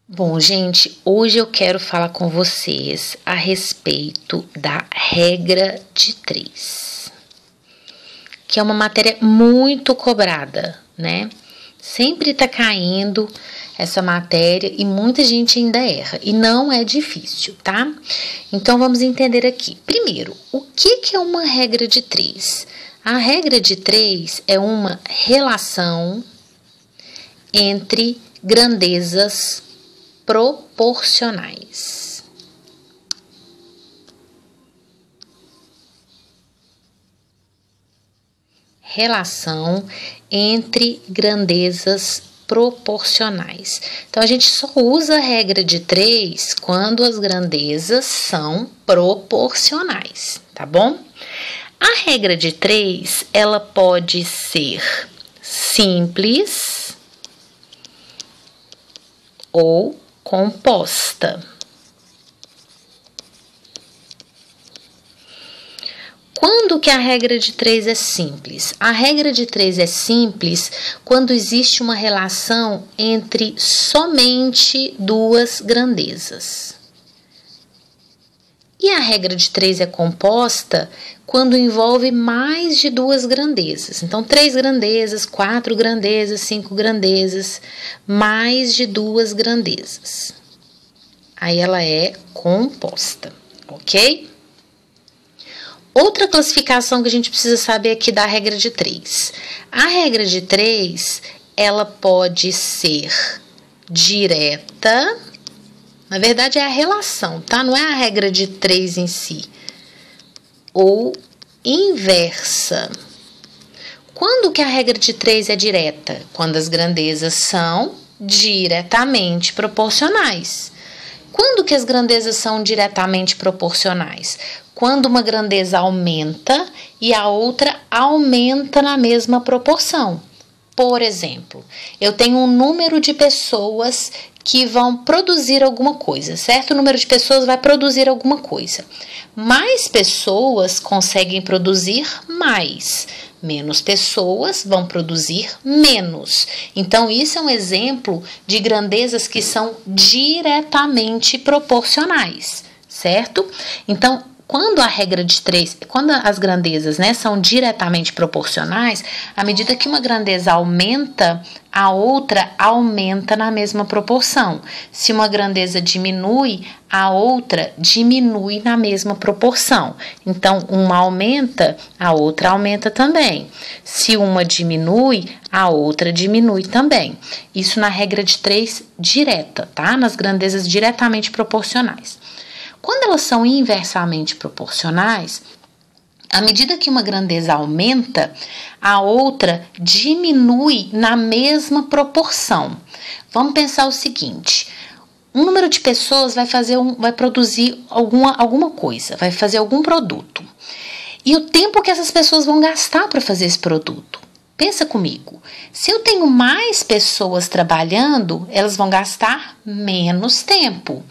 Bom, gente, hoje eu quero falar com vocês a respeito da regra de 3, que é uma matéria muito cobrada, né? Sempre tá caindo essa matéria e muita gente ainda erra, e não é difícil, tá? Então, vamos entender aqui. Primeiro, o que é uma regra de 3? A regra de 3 é uma relação entre grandezas proporcionais. Relação entre grandezas proporcionais. Então, a gente só usa a regra de 3 quando as grandezas são proporcionais, tá bom? A regra de 3, ela pode ser simples ou composta. Quando que a regra de 3 é simples? A regra de 3 é simples quando existe uma relação entre somente duas grandezas. E a regra de 3 é composta quando envolve mais de duas grandezas. Então, 3 grandezas, 4 grandezas, 5 grandezas, mais de duas grandezas. Aí ela é composta, ok? Outra classificação que a gente precisa saber aqui da regra de 3. A regra de 3, ela pode ser direta. Na verdade, é a relação, tá? Não é a regra de 3 em si. Ou inversa. Quando que a regra de 3 é direta? Quando as grandezas são diretamente proporcionais. Quando que as grandezas são diretamente proporcionais? Quando uma grandeza aumenta e a outra aumenta na mesma proporção. Por exemplo, eu tenho um número de pessoas que vão produzir alguma coisa, certo? O número de pessoas vai produzir alguma coisa. Mais pessoas conseguem produzir mais. Menos pessoas vão produzir menos. Então, isso é um exemplo de grandezas que são diretamente proporcionais, certo? Então, quando a regra de 3, quando as grandezas, né, são diretamente proporcionais, à medida que uma grandeza aumenta, a outra aumenta na mesma proporção. Se uma grandeza diminui, a outra diminui na mesma proporção. Então, uma aumenta, a outra aumenta também. Se uma diminui, a outra diminui também. Isso na regra de 3 direta, tá? Nas grandezas diretamente proporcionais. Quando elas são inversamente proporcionais, à medida que uma grandeza aumenta, a outra diminui na mesma proporção. Vamos pensar o seguinte: um número de pessoas vai produzir alguma coisa, vai fazer algum produto. E o tempo que essas pessoas vão gastar para fazer esse produto? Pensa comigo, se eu tenho mais pessoas trabalhando, elas vão gastar menos tempo.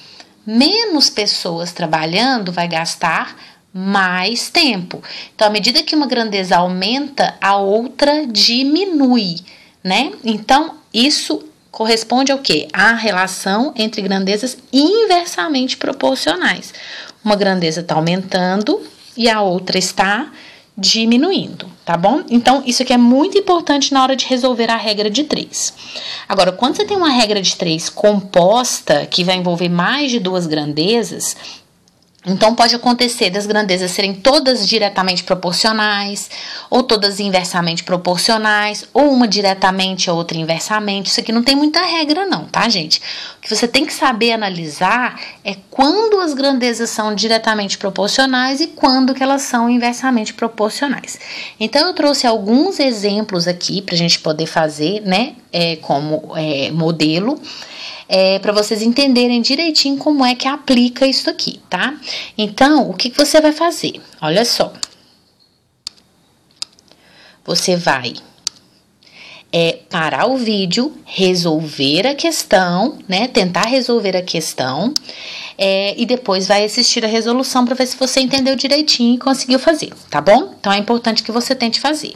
Menos pessoas trabalhando vai gastar mais tempo. Então, à medida que uma grandeza aumenta, a outra diminui, né? Então, isso corresponde ao quê? À relação entre grandezas inversamente proporcionais. Uma grandeza está aumentando e a outra está diminuindo, tá bom? Então, isso aqui é muito importante na hora de resolver a regra de 3. Agora, quando você tem uma regra de 3 composta, que vai envolver mais de duas grandezas, então pode acontecer das grandezas serem todas diretamente proporcionais, ou todas inversamente proporcionais, ou uma diretamente, a outra inversamente. Isso aqui não tem muita regra não, tá, gente? O que você tem que saber analisar é quando as grandezas são diretamente proporcionais e quando que elas são inversamente proporcionais. Então, eu trouxe alguns exemplos aqui pra gente poder fazer, né, como modelo, para vocês entenderem direitinho como é que aplica isso aqui, tá? Então, o que você vai fazer? Olha só. Você vai parar o vídeo, resolver a questão, né? Tentar resolver a questão e depois vai assistir a resolução para ver se você entendeu direitinho e conseguiu fazer, tá bom? Então, é importante que você tente fazer.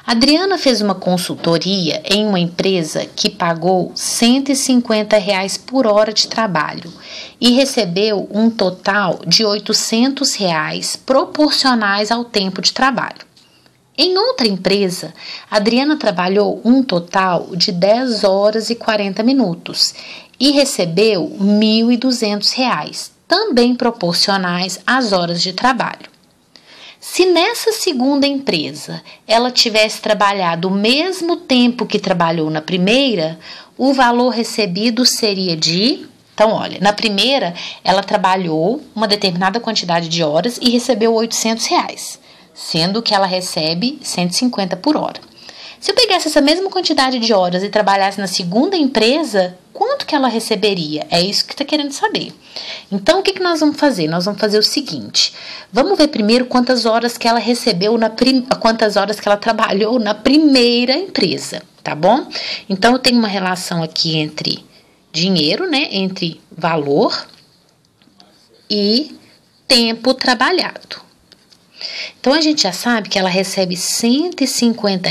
Adriana fez uma consultoria em uma empresa que pagou R$ 150 por hora de trabalho e recebeu um total de R$ 800 proporcionais ao tempo de trabalho. Em outra empresa, Adriana trabalhou um total de 10 horas e 40 minutos e recebeu R$ 1.200, também proporcionais às horas de trabalho. Se nessa segunda empresa ela tivesse trabalhado o mesmo tempo que trabalhou na primeira, o valor recebido seria de... Então, olha, na primeira ela trabalhou uma determinada quantidade de horas e recebeu R$ 800, sendo que ela recebe 150 por hora. Se eu pegasse essa mesma quantidade de horas e trabalhasse na segunda empresa, quanto que ela receberia? É isso que está querendo saber. Então, o que nós vamos fazer? Nós vamos fazer o seguinte. Vamos ver primeiro quantas horas que ela recebeu, quantas horas que ela trabalhou na primeira empresa, tá bom? Então, eu tenho uma relação aqui entre dinheiro, né? Entre valor e tempo trabalhado. Então, a gente já sabe que ela recebe R$ 150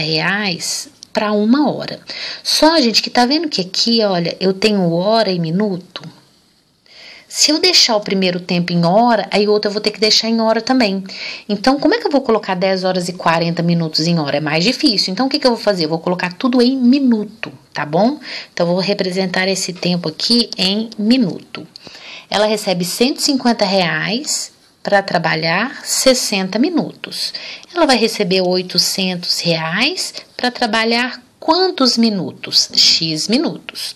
para 1 hora. Só, gente, que tá vendo que aqui, olha, eu tenho hora e minuto. Se eu deixar o primeiro tempo em hora, aí outra eu vou ter que deixar em hora também. Então, como é que eu vou colocar 10 horas e 40 minutos em hora? É mais difícil. Então, o que eu vou fazer? Eu vou colocar tudo em minuto, tá bom? Então, eu vou representar esse tempo aqui em minuto. Ela recebe R$ 150 para trabalhar 60 minutos. Ela vai receber R$ 800 para trabalhar quantos minutos? X minutos.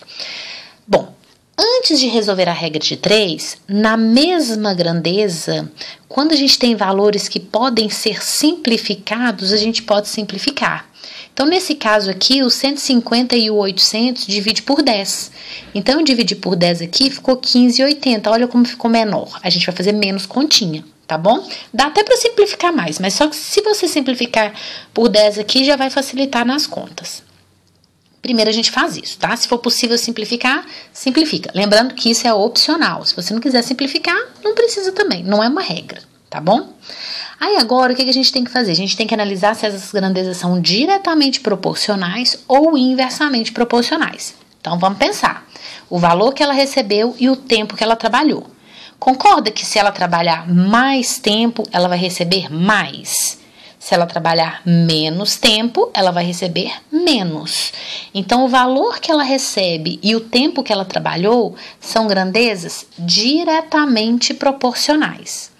Bom, antes de resolver a regra de 3, na mesma grandeza, quando a gente tem valores que podem ser simplificados, a gente pode simplificar. Então, nesse caso aqui, o 150 e o 800 divide por 10. Então, eu dividi por 10 aqui, ficou 15,80. Olha como ficou menor. A gente vai fazer menos continha, tá bom? Dá até para simplificar mais, mas só que se você simplificar por 10 aqui, já vai facilitar nas contas. Primeiro a gente faz isso, tá? Se for possível simplificar, simplifica. Lembrando que isso é opcional. Se você não quiser simplificar, não precisa também. Não é uma regra, tá bom? Aí agora, o que a gente tem que fazer? A gente tem que analisar se essas grandezas são diretamente proporcionais ou inversamente proporcionais. Então, vamos pensar. O valor que ela recebeu e o tempo que ela trabalhou. Concorda que se ela trabalhar mais tempo, ela vai receber mais? Se ela trabalhar menos tempo, ela vai receber menos. Então, o valor que ela recebe e o tempo que ela trabalhou são grandezas diretamente proporcionais.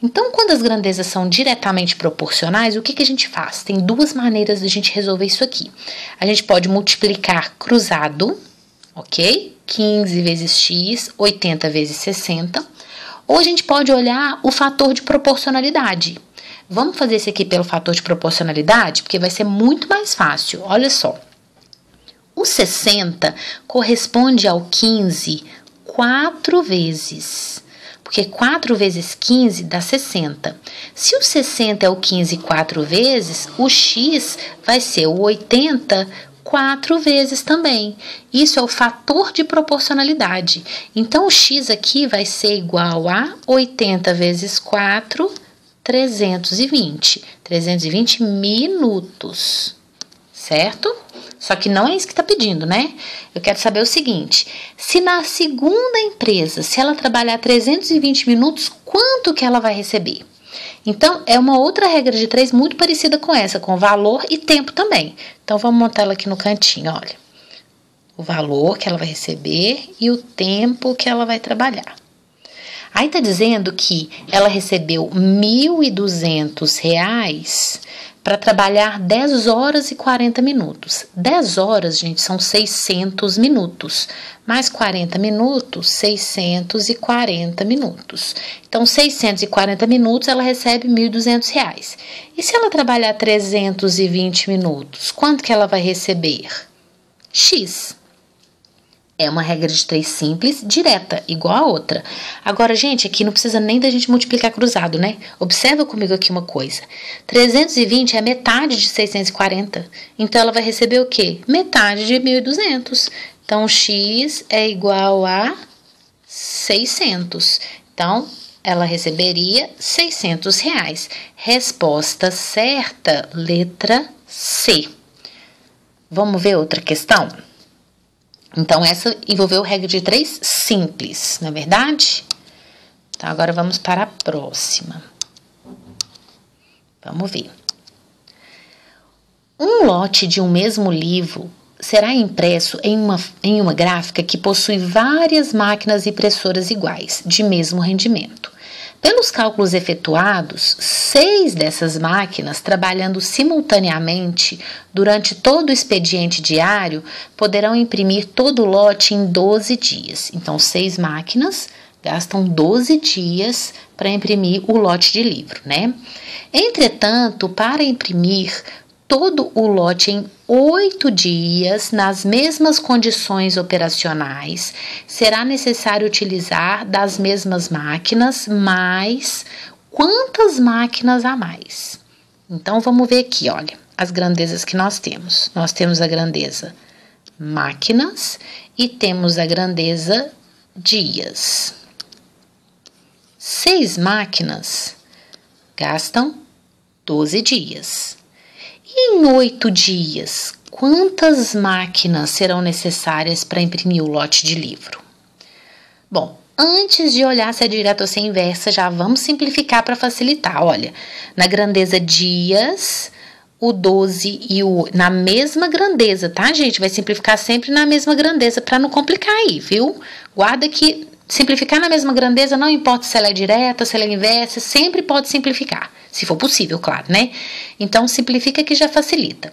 Então, quando as grandezas são diretamente proporcionais, o que a gente faz? Tem duas maneiras de a gente resolver isso aqui. A gente pode multiplicar cruzado, ok? 15 vezes x, 80 vezes 60. Ou a gente pode olhar o fator de proporcionalidade. Vamos fazer esse aqui pelo fator de proporcionalidade, porque vai ser muito mais fácil. Olha só. O 60 corresponde ao 15 4 vezes. Porque 4 vezes 15 dá 60. Se o 60 é o 15 4 vezes, o x vai ser o 80 4 vezes também. Isso é o fator de proporcionalidade. Então, o x aqui vai ser igual a 80 vezes 4, 320. 320 minutos, certo? Só que não é isso que está pedindo, né? Eu quero saber o seguinte, se na segunda empresa, se ela trabalhar 320 minutos, quanto que ela vai receber? Então, é uma outra regra de 3 muito parecida com essa, com valor e tempo também. Então, vamos montar ela aqui no cantinho, olha. O valor que ela vai receber e o tempo que ela vai trabalhar. Aí tá dizendo que ela recebeu R$ 1.200 para trabalhar 10 horas e 40 minutos. 10 horas, gente, são 600 minutos. Mais 40 minutos, 640 minutos. Então, 640 minutos, ela recebe R$ 1.200. E se ela trabalhar 320 minutos, quanto que ela vai receber? X. É uma regra de 3 simples, direta, igual a outra. Agora, gente, aqui não precisa nem da gente multiplicar cruzado, né? Observa comigo aqui uma coisa. 320 é metade de 640. Então, ela vai receber o quê? Metade de 1.200. Então, x é igual a 600. Então, ela receberia R$ 600. Resposta certa, letra C. Vamos ver outra questão? Então, essa envolveu regra de 3 simples, não é verdade? Então, agora vamos para a próxima. Vamos ver. Um lote de um mesmo livro será impresso em uma gráfica que possui várias máquinas impressoras iguais, de mesmo rendimento. Pelos cálculos efetuados, 6 dessas máquinas, trabalhando simultaneamente durante todo o expediente diário, poderão imprimir todo o lote em 12 dias. Então, 6 máquinas gastam 12 dias para imprimir o lote de livro, né? Entretanto, para imprimir todo o lote em 8 dias, nas mesmas condições operacionais, será necessário utilizar das mesmas máquinas, mas quantas máquinas a mais? Então, vamos ver aqui, olha, as grandezas que nós temos. Nós temos a grandeza máquinas e temos a grandeza dias. 6 máquinas gastam 12 dias. E em 8 dias, quantas máquinas serão necessárias para imprimir o lote de livro? Bom, antes de olhar se é direta ou se é inversa, já vamos simplificar para facilitar. Olha, na grandeza dias, o 12 e o... na mesma grandeza, tá, gente? Vai simplificar sempre na mesma grandeza para não complicar aí, viu? Guarda que simplificar na mesma grandeza, não importa se ela é direta, se ela é inversa, sempre pode simplificar. Se for possível, claro, né? Então, simplifica que já facilita.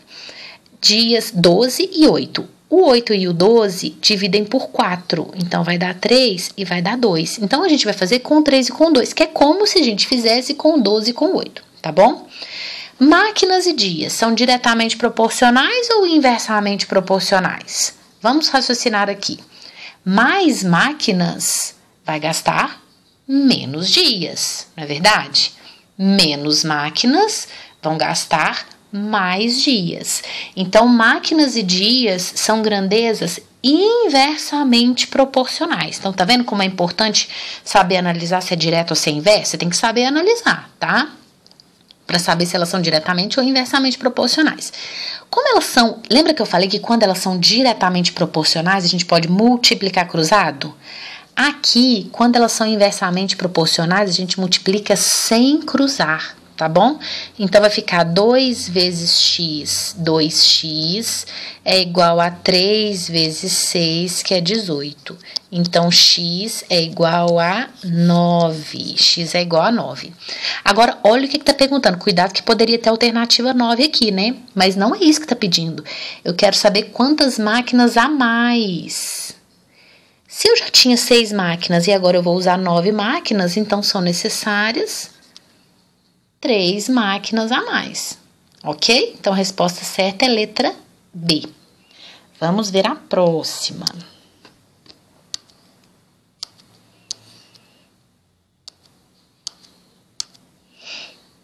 Dias 12 e 8. O 8 e o 12 dividem por 4. Então, vai dar 3 e vai dar 2. Então, a gente vai fazer com 3 e com 2, que é como se a gente fizesse com 12 e com 8, tá bom? Máquinas e dias são diretamente proporcionais ou inversamente proporcionais? Vamos raciocinar aqui. Mais máquinas vai gastar menos dias, não é verdade? Menos máquinas vão gastar mais dias. Então, máquinas e dias são grandezas inversamente proporcionais. Então, tá vendo como é importante saber analisar se é direto ou se é inverso? Você tem que saber analisar, tá? Para saber se elas são diretamente ou inversamente proporcionais. Como elas são... Lembra que eu falei que quando elas são diretamente proporcionais, a gente pode multiplicar cruzado? Aqui, quando elas são inversamente proporcionais, a gente multiplica sem cruzar, tá bom? Então, vai ficar 2 vezes x, 2x, é igual a 3 vezes 6, que é 18. Então, x é igual a 9. X é igual a 9. Agora, olha o que está perguntando. Cuidado que poderia ter alternativa 9 aqui, né? Mas não é isso que está pedindo. Eu quero saber quantas máquinas a mais. Se eu já tinha 6 máquinas e agora eu vou usar 9 máquinas, então são necessárias 3 máquinas a mais, ok? Então, a resposta certa é letra B. Vamos ver a próxima.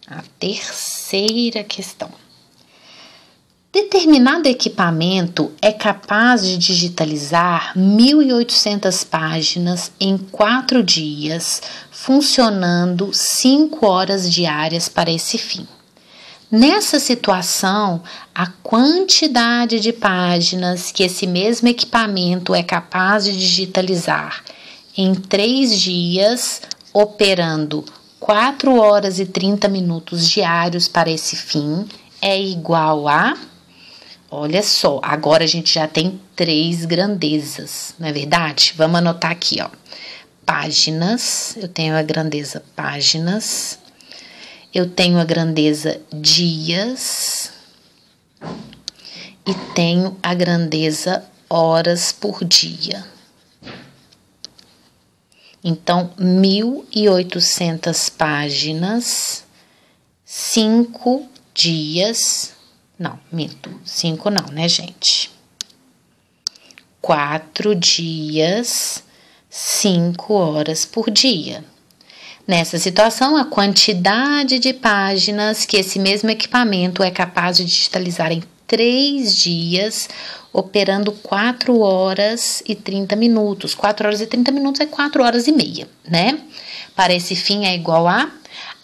A terceira questão. Determinado equipamento é capaz de digitalizar 1.800 páginas em 4 dias, funcionando 5 horas diárias para esse fim. Nessa situação, a quantidade de páginas que esse mesmo equipamento é capaz de digitalizar em 3 dias, operando 4 horas e 30 minutos diários para esse fim, é igual a... Olha só, agora a gente já tem 3 grandezas, não é verdade? Vamos anotar aqui, ó. Páginas, eu tenho a grandeza páginas, eu tenho a grandeza dias e tenho a grandeza horas por dia. Então, 1.800 páginas, 5 dias... Não, minto. 5 não, né, gente? 4 dias, 5 horas por dia. Nessa situação, a quantidade de páginas que esse mesmo equipamento é capaz de digitalizar em 3 dias, operando 4 horas e 30 minutos. 4 horas e 30 minutos é 4 horas e meia, né? Para esse fim é igual a...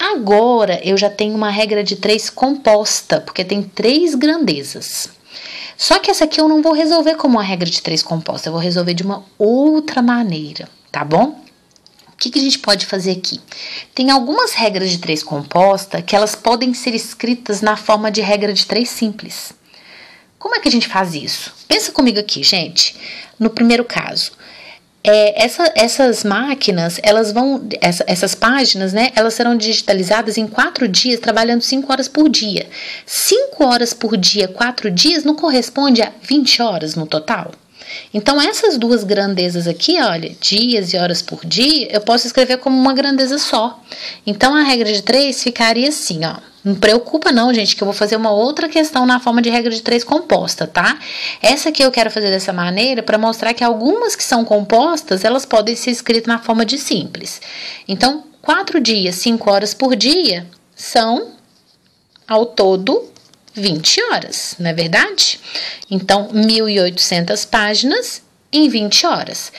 Agora, eu já tenho uma regra de 3 composta, porque tem 3 grandezas. Só que essa aqui eu não vou resolver como uma regra de 3 composta, eu vou resolver de uma outra maneira, tá bom? O que a gente pode fazer aqui? Tem algumas regras de 3 composta que elas podem ser escritas na forma de regra de 3 simples. Como é que a gente faz isso? Pensa comigo aqui, gente. No primeiro caso, essas máquinas, essas páginas, né, elas serão digitalizadas em 4 dias, trabalhando 5 horas por dia. 5 horas por dia, 4 dias, não corresponde a 20 horas no total? Então, essas duas grandezas aqui, olha, dias e horas por dia, eu posso escrever como uma grandeza só. Então, a regra de 3 ficaria assim, ó. Não preocupa não, gente, que eu vou fazer uma outra questão na forma de regra de 3 composta, tá? Essa aqui eu quero fazer dessa maneira para mostrar que algumas que são compostas, elas podem ser escritas na forma de simples. Então, 4 dias, 5 horas por dia, são, ao todo, 20 horas, não é verdade? Então, 1.800 páginas em 20 horas.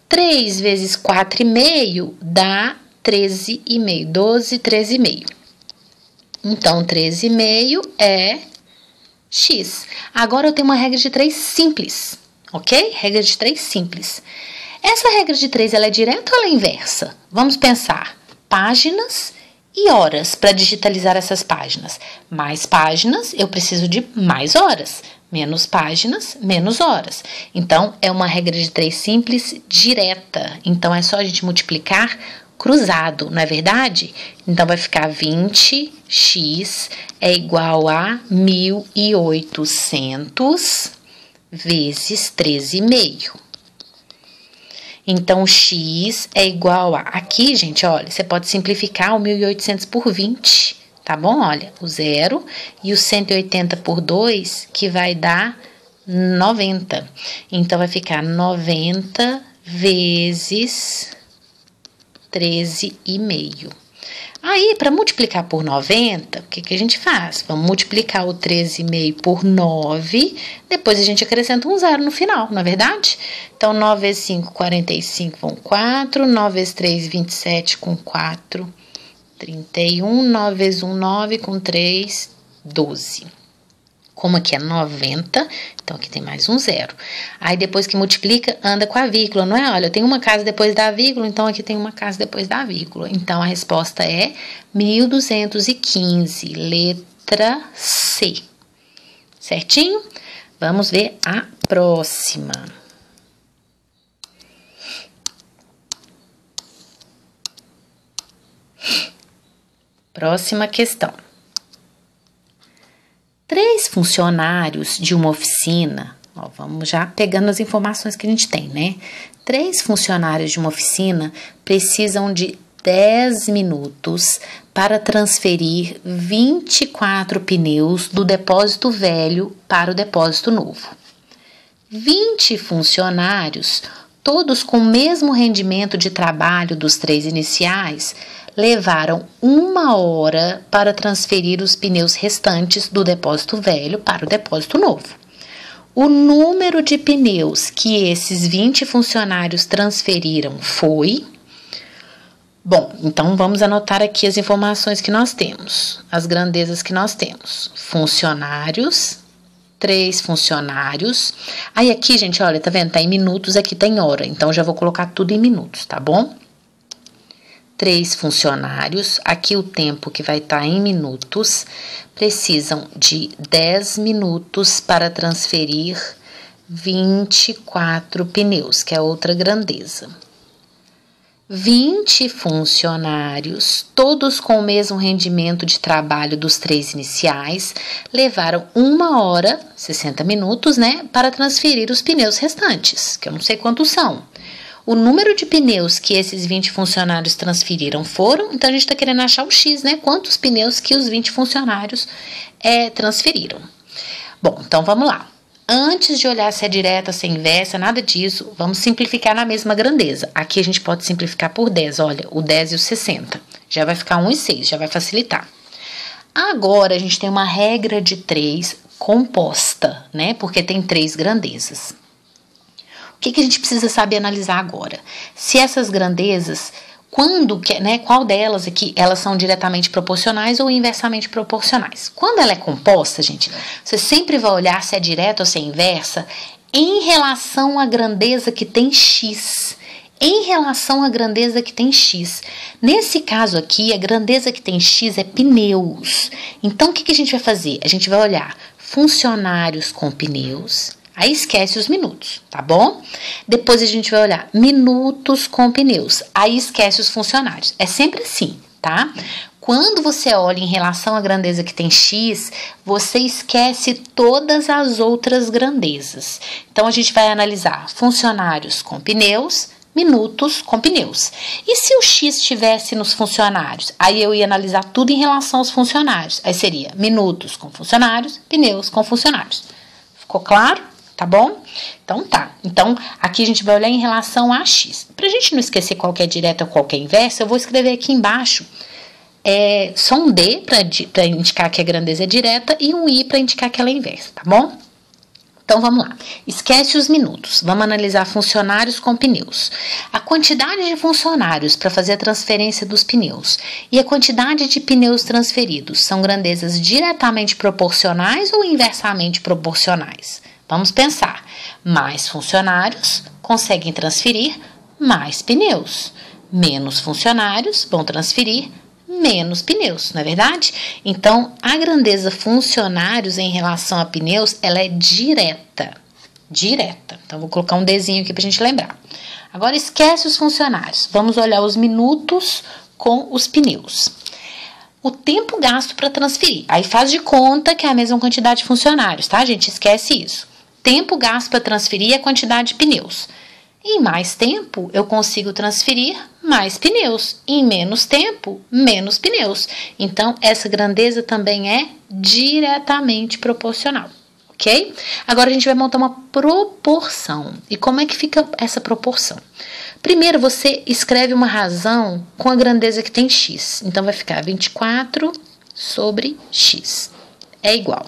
3 vezes 4,5 dá 13,5, 12, 13,5. Então, 13,5 é X. Agora, eu tenho uma regra de 3 simples, ok? Regra de 3 simples. Essa regra de 3, ela é direta ou ela é inversa? Vamos pensar. Páginas e horas para digitalizar essas páginas. Mais páginas, eu preciso de mais horas. Menos páginas, menos horas. Então, é uma regra de 3 simples direta. Então, é só a gente multiplicar cruzado, não é verdade? Então, vai ficar 20x é igual a 1.800 vezes 13,5. Então, x é igual a... Aqui, gente, olha, você pode simplificar o 1.800 por 20, tá bom? Olha, o 0 e o 180 por 2, que vai dar 90. Então, vai ficar 90 vezes 13,5. Aí, para multiplicar por 90, o que a gente faz? Vamos multiplicar o 13,5 por 9, depois a gente acrescenta um 0 no final, não é verdade? Então, 9 vezes 5, 45 vão 4, 9 vezes 3, 27 com 4, 31, 9 vezes 1, 9, com 3, 12. Como aqui é 90, então aqui tem mais um 0. Aí depois que multiplica, anda com a vírgula, não é? Olha, eu tenho uma casa depois da vírgula, então aqui tem uma casa depois da vírgula. Então a resposta é 1.215, letra C. Certinho? Vamos ver a próxima. Próxima questão. 3 funcionários de uma oficina, ó, vamos já pegando as informações que a gente tem, né? 3 funcionários de uma oficina precisam de 10 minutos para transferir 24 pneus do depósito velho para o depósito novo. 20 funcionários, todos com o mesmo rendimento de trabalho dos 3 iniciais, levaram 1 hora para transferir os pneus restantes do depósito velho para o depósito novo. O número de pneus que esses 20 funcionários transferiram foi... Bom, então vamos anotar aqui as informações que nós temos, as grandezas que nós temos. Funcionários, 3 funcionários. Aí aqui, gente, olha, tá vendo? Tá em minutos, aqui tá em hora, então já vou colocar tudo em minutos, tá bom? 3 funcionários, aqui o tempo que vai estar em minutos, precisam de 10 minutos para transferir 24 pneus, que é outra grandeza. 20 funcionários, todos com o mesmo rendimento de trabalho dos 3 iniciais, levaram 1 hora, 60 minutos, né, para transferir os pneus restantes, que eu não sei quantos são. O número de pneus que esses 20 funcionários transferiram foram, então a gente está querendo achar o X, né? Quantos pneus que os 20 funcionários transferiram. Bom, então vamos lá. Antes de olhar se é direta, se é inversa, nada disso, vamos simplificar na mesma grandeza. Aqui a gente pode simplificar por 10, olha, o 10 e o 60. Já vai ficar 1 e 6, já vai facilitar. Agora a gente tem uma regra de 3 composta, né? Porque tem 3 grandezas. O que a gente precisa saber analisar agora? Se essas grandezas Qual delas aqui, elas são diretamente proporcionais ou inversamente proporcionais? Quando ela é composta, gente, você sempre vai olhar se é direta ou se é inversa em relação à grandeza que tem x. Em relação à grandeza que tem x. Nesse caso aqui, a grandeza que tem x é pneus. Então, o que a gente vai fazer? A gente vai olhar funcionários com pneus. Aí esquece os minutos, tá bom? Depois a gente vai olhar minutos com pneus. Aí esquece os funcionários. É sempre assim, tá? Quando você olha em relação à grandeza que tem x, você esquece todas as outras grandezas. Então, a gente vai analisar funcionários com pneus, minutos com pneus. E se o x estivesse nos funcionários? Aí eu ia analisar tudo em relação aos funcionários. Aí seria minutos com funcionários, pneus com funcionários. Ficou claro? Tá bom? Então tá. Então, aqui a gente vai olhar em relação a x. Pra gente não esquecer qual que é direta ou qual que é inversa, eu vou escrever aqui embaixo só um D para indicar que a grandeza é direta e um I para indicar que ela é inversa, tá bom? Então, vamos lá. Esquece os minutos. Vamos analisar funcionários com pneus. A quantidade de funcionários para fazer a transferência dos pneus e a quantidade de pneus transferidos são grandezas diretamente proporcionais ou inversamente proporcionais? Vamos pensar. Mais funcionários conseguem transferir mais pneus. Menos funcionários vão transferir menos pneus, não é verdade? Então, a grandeza funcionários em relação a pneus, ela é direta. Direta. Então, vou colocar um Dzinho aqui pra gente lembrar. Agora, esquece os funcionários. Vamos olhar os minutos com os pneus. O tempo gasto para transferir. Aí faz de conta que é a mesma quantidade de funcionários, tá, gente? Esquece isso. Tempo gasto para transferir é a quantidade de pneus. Em mais tempo, eu consigo transferir mais pneus. Em menos tempo, menos pneus. Então, essa grandeza também é diretamente proporcional, ok? Agora, a gente vai montar uma proporção. E como é que fica essa proporção? Primeiro, você escreve uma razão com a grandeza que tem x. Então, vai ficar 24 sobre x. É igual.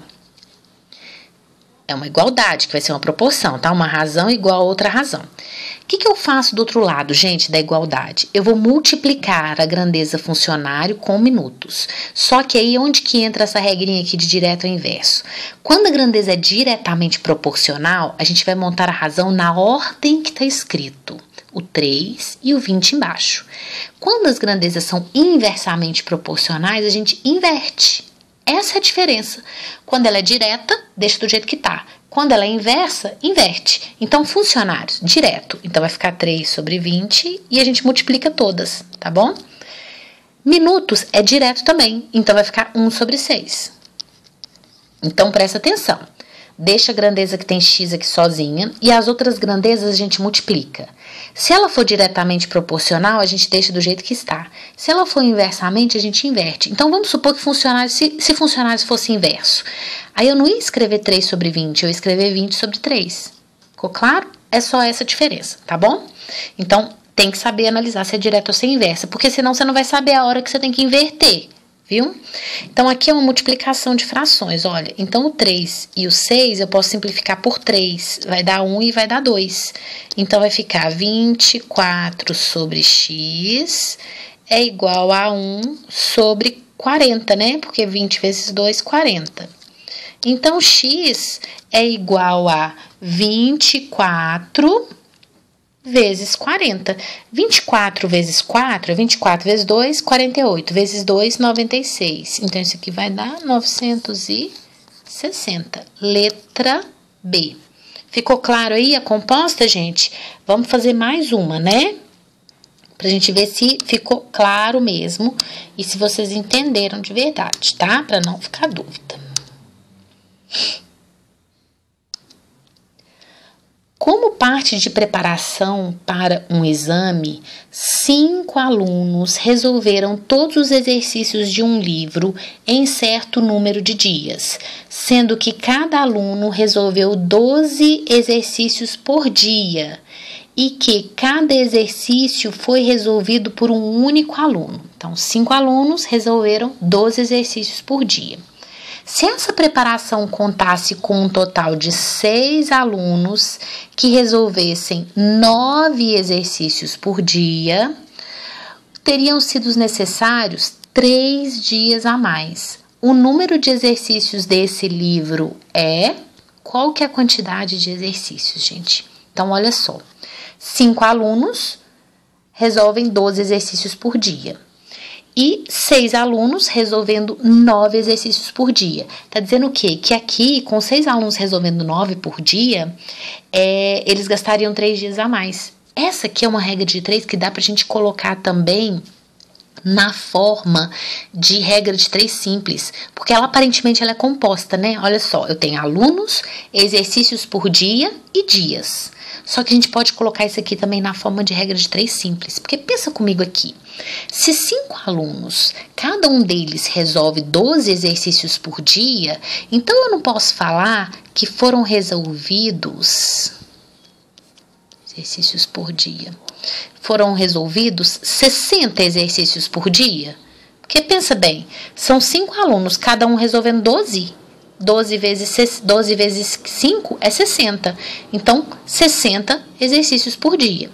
É uma igualdade, que vai ser uma proporção, tá? Uma razão igual a outra razão. O que eu faço do outro lado, gente, da igualdade? Eu vou multiplicar a grandeza funcionário com minutos. Só que aí, onde que entra essa regrinha aqui de direto ao inverso? Quando a grandeza é diretamente proporcional, a gente vai montar a razão na ordem que está escrito. O 3 e o 20 embaixo. Quando as grandezas são inversamente proporcionais, a gente inverte. Essa é a diferença. Quando ela é direta, deixa do jeito que tá. Quando ela é inversa, inverte. Então, funcionários, direto. Então, vai ficar 3 sobre 20 e a gente multiplica todas, tá bom? Minutos é direto também. Então, vai ficar 1 sobre 6. Então, presta atenção. Deixa a grandeza que tem x aqui sozinha e as outras grandezas a gente multiplica. Se ela for diretamente proporcional, a gente deixa do jeito que está. Se ela for inversamente, a gente inverte. Então, vamos supor que funcionários, se funcionários fosse inverso, aí eu não ia escrever 3 sobre 20, eu ia escrever 20 sobre 3. Ficou claro? É só essa diferença, tá bom? Então, tem que saber analisar se é direta ou se é inversa, porque senão você não vai saber a hora que você tem que inverter. Viu? Então, aqui é uma multiplicação de frações, olha. Então, o 3 e o 6 eu posso simplificar por 3. Vai dar 1 e vai dar 2. Então, vai ficar 24 sobre x é igual a 1 sobre 40, né? Porque 20 vezes 2, 40. Então, x é igual a 24 vezes 40. 24 vezes 4 é 24 vezes 2, 48. Vezes 2, 96. Então, isso aqui vai dar 960. Letra B. Ficou claro aí a composta, gente? Vamos fazer mais uma, né? Pra gente ver se ficou claro mesmo e se vocês entenderam de verdade, tá? Pra não ficar dúvida. Como parte de preparação para um exame, 5 alunos resolveram todos os exercícios de um livro em certo número de dias, sendo que cada aluno resolveu 12 exercícios por dia e que cada exercício foi resolvido por um único aluno. Então, 5 alunos resolveram 12 exercícios por dia. Se essa preparação contasse com um total de 6 alunos que resolvessem 9 exercícios por dia, teriam sido necessários 3 dias a mais. O número de exercícios desse livro é... Qual que é a quantidade de exercícios, gente? Então, olha só. 5 alunos resolvem 12 exercícios por dia. E 6 alunos resolvendo 9 exercícios por dia. Tá dizendo o quê? Que aqui, com 6 alunos resolvendo 9 por dia, eles gastariam 3 dias a mais. Essa aqui é uma regra de 3 que dá pra gente colocar também na forma de regra de 3 simples, porque ela aparentemente ela é composta, né? Olha só, eu tenho alunos, exercícios por dia e dias. Só que a gente pode colocar isso aqui também na forma de regra de 3 simples, porque pensa comigo aqui. Se 5 alunos, cada um deles resolve 12 exercícios por dia, então eu não posso falar que foram resolvidos exercícios por dia. Foram resolvidos 60 exercícios por dia? Porque pensa bem, são 5 alunos, cada um resolvendo 12. 12 vezes 5 é 60. Então, 60 exercícios por dia.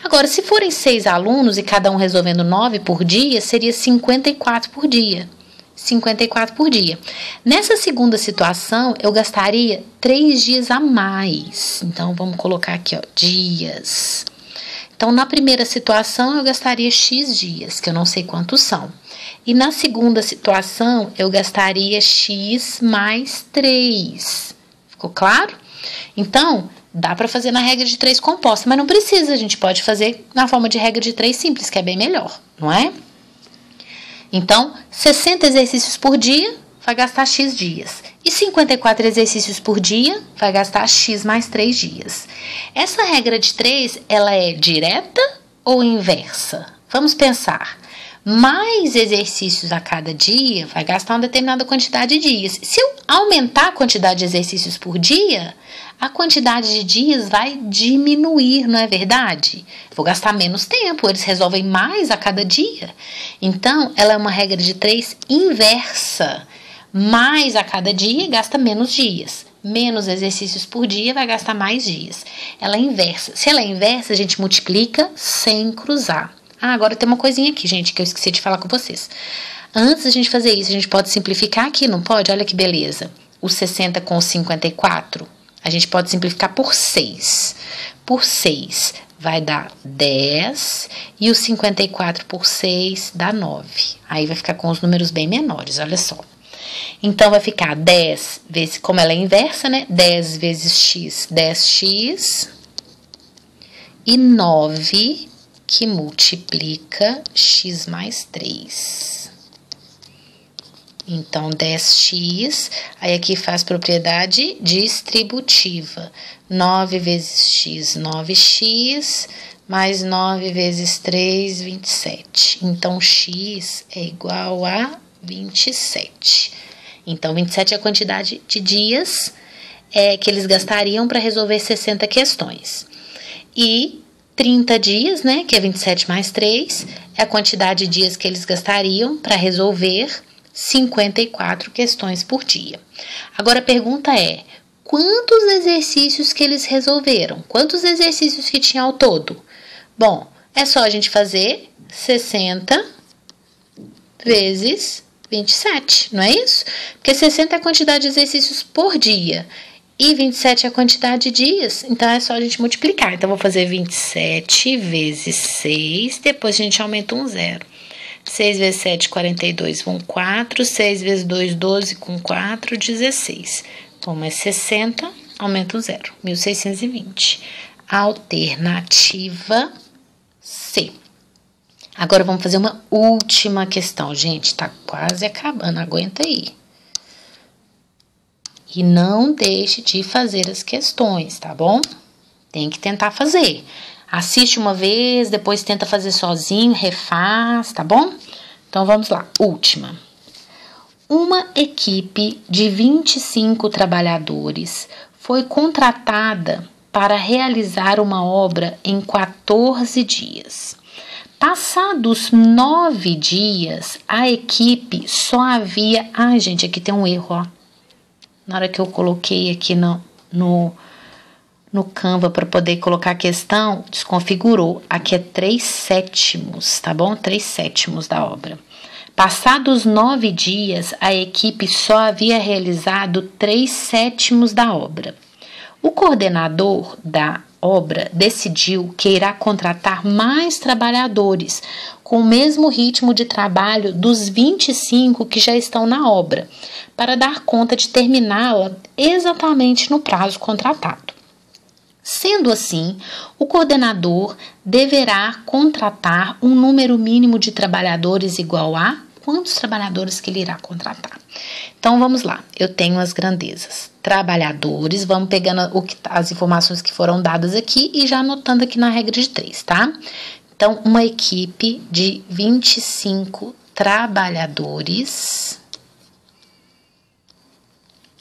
Agora, se forem 6 alunos e cada um resolvendo 9 por dia, seria 54 por dia. 54 por dia. Nessa segunda situação, eu gastaria 3 dias a mais. Então, vamos colocar aqui, ó, dias. Então, na primeira situação, eu gastaria X dias, que eu não sei quantos são. E na segunda situação, eu gastaria X mais 3. Ficou claro? Então, dá para fazer na regra de 3 composta, mas não precisa. A gente pode fazer na forma de regra de 3 simples, que é bem melhor, não é? Então, 60 exercícios por dia vai gastar X dias. E 54 exercícios por dia vai gastar X mais 3 dias. Essa regra de 3, ela é direta ou inversa? Vamos pensar. Mais exercícios a cada dia vai gastar uma determinada quantidade de dias. Se eu aumentar a quantidade de exercícios por dia, a quantidade de dias vai diminuir, não é verdade? Vou gastar menos tempo, eles resolvem mais a cada dia. Então, ela é uma regra de 3 inversa. Mais a cada dia gasta menos dias. Menos exercícios por dia vai gastar mais dias. Ela é inversa. Se ela é inversa, a gente multiplica sem cruzar. Ah, agora tem uma coisinha aqui, gente, que eu esqueci de falar com vocês. Antes da gente fazer isso, a gente pode simplificar aqui, não pode? Olha que beleza. O 60 com o 54, a gente pode simplificar por 6. Por 6 vai dar 10 e o 54 por 6 dá 9. Aí vai ficar com os números bem menores, olha só. Então, vai ficar 10 vezes, como ela é inversa, né? 10 vezes x, 10x e 9 que multiplica x mais 3. Então, 10x, aí aqui faz propriedade distributiva. 9 vezes x, 9x, mais 9 vezes 3, 27. Então, x é igual a 27. Então, 27 é a quantidade de dias que eles gastariam para resolver 60 questões. E 30 dias, né, que é 27 mais 3, é a quantidade de dias que eles gastariam para resolver 54 questões por dia. Agora a pergunta é, quantos exercícios que eles resolveram? Quantos exercícios que tinha ao todo? Bom, é só a gente fazer 60 vezes 27, não é isso? Porque 60 é a quantidade de exercícios por dia. E 27 é a quantidade de dias, então é só a gente multiplicar. Então, vou fazer 27 vezes 6, depois a gente aumenta um zero. 6 vezes 7, 42, vão 4. 6 vezes 2, 12, com 4, 16. Bom, mais 60, aumenta um zero. 1620. Alternativa C. Agora, vamos fazer uma última questão. Gente, tá quase acabando, aguenta aí. E não deixe de fazer as questões, tá bom? Tem que tentar fazer. Assiste uma vez, depois tenta fazer sozinho, refaz, tá bom? Então, vamos lá. Última. Uma equipe de 25 trabalhadores foi contratada para realizar uma obra em 14 dias. Passados 9 dias, a equipe só havia... Ai, gente, aqui tem um erro, ó. Na hora que eu coloquei aqui no no Canva para poder colocar a questão, desconfigurou. Aqui é 3/7, tá bom? 3/7 da obra. Passados 9 dias, a equipe só havia realizado 3/7 da obra. O coordenador da obra decidiu que irá contratar mais trabalhadores com o mesmo ritmo de trabalho dos 25 que já estão na obra, para dar conta de terminá-la exatamente no prazo contratado. Sendo assim, o coordenador deverá contratar um número mínimo de trabalhadores igual a quantos trabalhadores que ele irá contratar. Então, vamos lá. Eu tenho as grandezas. Trabalhadores, vamos pegando as informações que foram dadas aqui e já anotando aqui na regra de 3, tá? Então, uma equipe de 25 trabalhadores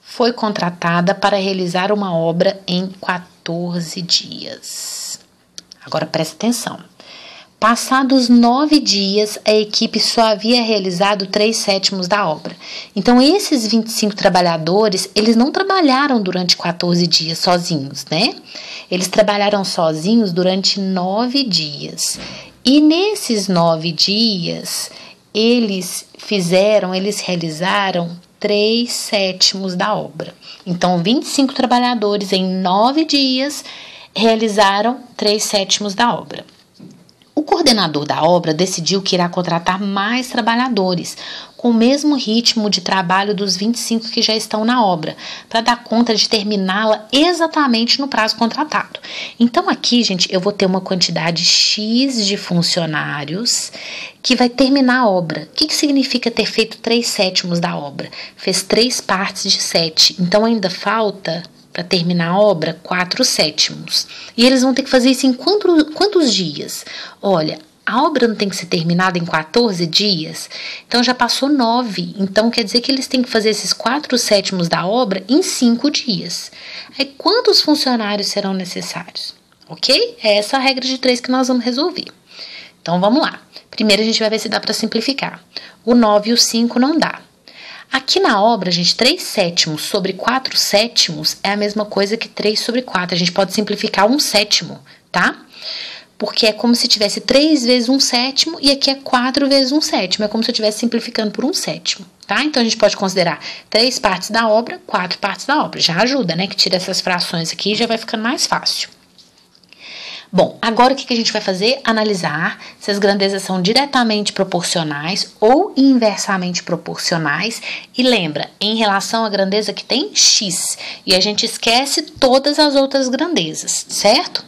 foi contratada para realizar uma obra em 14 dias. Agora, presta atenção. Passados 9 dias, a equipe só havia realizado 3/7 da obra. Então, esses 25 trabalhadores, eles não trabalharam durante 14 dias sozinhos, né? Eles trabalharam sozinhos durante 9 dias. E nesses 9 dias, eles realizaram 3/7 da obra. Então, 25 trabalhadores em 9 dias realizaram 3/7 da obra. O coordenador da obra decidiu que irá contratar mais trabalhadores, com o mesmo ritmo de trabalho dos 25 que já estão na obra, para dar conta de terminá-la exatamente no prazo contratado. Então, aqui, gente, eu vou ter uma quantidade X de funcionários que vai terminar a obra. O que significa ter feito 3/7 da obra? Fez 3 partes de 7, então ainda falta, para terminar a obra, 4/7. E eles vão ter que fazer isso em quantos dias? Olha, a obra não tem que ser terminada em 14 dias? Então, já passou 9. Então, quer dizer que eles têm que fazer esses 4/7 da obra em 5 dias. Aí, quantos funcionários serão necessários? Ok? É essa a regra de 3 que nós vamos resolver. Então, vamos lá. Primeiro, a gente vai ver se dá para simplificar. O 9 e o 5 não dá. Aqui na obra, gente, 3/7 sobre 4/7 é a mesma coisa que 3 sobre 4. A gente pode simplificar 1/7, tá? Porque é como se tivesse 3 vezes 1/7 e aqui é 4 vezes 1/7. É como se eu estivesse simplificando por 1/7, tá? Então, a gente pode considerar 3 partes da obra, 4 partes da obra. Já ajuda, né? Que tira essas frações aqui e já vai ficando mais fácil. Bom, agora o que a gente vai fazer? Analisar se as grandezas são diretamente proporcionais ou inversamente proporcionais. E lembra, em relação à grandeza que tem x. E a gente esquece todas as outras grandezas, certo?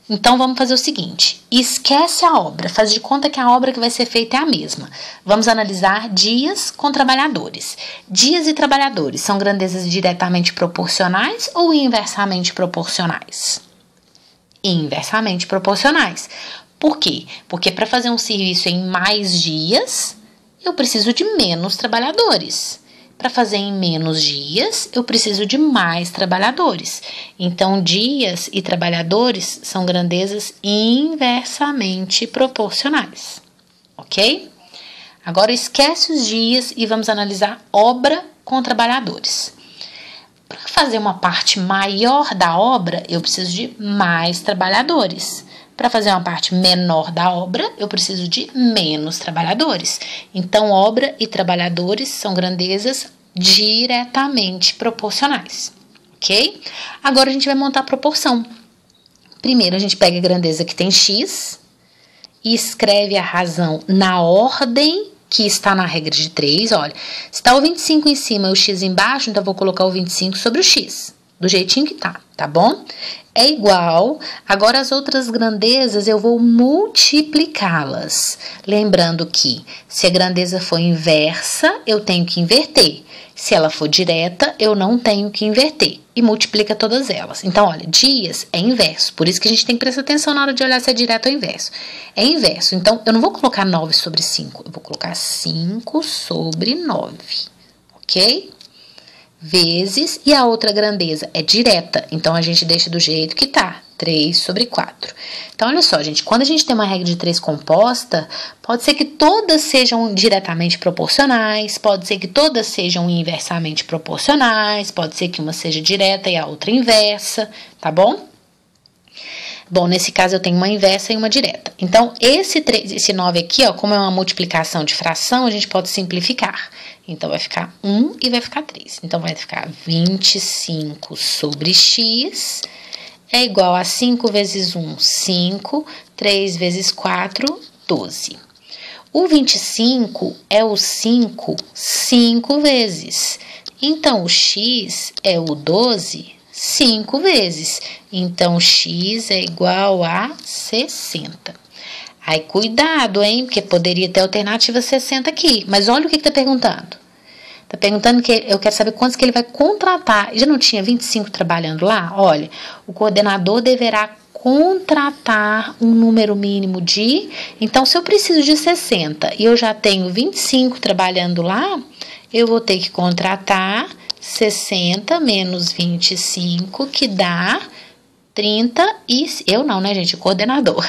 Então, vamos fazer o seguinte. Esquece a obra. Faz de conta que a obra que vai ser feita é a mesma. Vamos analisar dias com trabalhadores. Dias e trabalhadores são grandezas diretamente proporcionais ou inversamente proporcionais? Inversamente proporcionais. Por quê? Porque para fazer um serviço em mais dias, eu preciso de menos trabalhadores. Para fazer em menos dias, eu preciso de mais trabalhadores. Então, dias e trabalhadores são grandezas inversamente proporcionais. Ok? Agora, esquece os dias e vamos analisar obra com trabalhadores. Para fazer uma parte maior da obra, eu preciso de mais trabalhadores. Para fazer uma parte menor da obra, eu preciso de menos trabalhadores. Então, obra e trabalhadores são grandezas diretamente proporcionais, ok? Agora, a gente vai montar a proporção. Primeiro, a gente pega a grandeza que tem x e escreve a razão na ordem que está na regra de 3, olha, se está o 25 em cima e o x embaixo, então eu vou colocar o 25 sobre o x, do jeitinho que tá bom? É igual, agora as outras grandezas eu vou multiplicá-las, lembrando que se a grandeza for inversa, eu tenho que inverter, se ela for direta, eu não tenho que inverter, e multiplica todas elas. Então, olha, dias é inverso, por isso que a gente tem que prestar atenção na hora de olhar se é direto ou inverso. É inverso, então eu não vou colocar 9 sobre 5, eu vou colocar 5 sobre 9, ok? Vezes, e a outra grandeza é direta, então a gente deixa do jeito que tá, 3 sobre 4. Então, olha só, gente, quando a gente tem uma regra de 3 composta, pode ser que todas sejam diretamente proporcionais, pode ser que todas sejam inversamente proporcionais, pode ser que uma seja direta e a outra inversa, tá bom? Bom, nesse caso eu tenho uma inversa e uma direta. Então, esse 9 aqui, ó, como é uma multiplicação de fração, a gente pode simplificar. Então, vai ficar 1 e vai ficar 3. Então, vai ficar 25 sobre x é igual a 5 vezes 1, 5, 3 vezes 4, 12. O 25 é o 5 vezes. Então, o x é o 12 5 vezes. Então, x é igual a 60. Aí, cuidado, hein? Porque poderia ter alternativa 60 aqui. Mas olha o que está perguntando. Está perguntando que eu quero saber quantos que ele vai contratar. Já não tinha 25 trabalhando lá? Olha, o coordenador deverá contratar um número mínimo de... Então, se eu preciso de 60 e eu já tenho 25 trabalhando lá, eu vou ter que contratar 60 menos 25, que dá 30 e... Eu não, né, gente? O coordenador.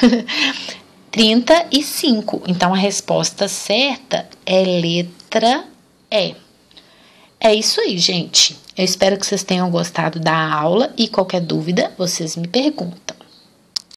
35. Então, a resposta certa é letra E. É isso aí, gente. Eu espero que vocês tenham gostado da aula e qualquer dúvida, vocês me perguntam.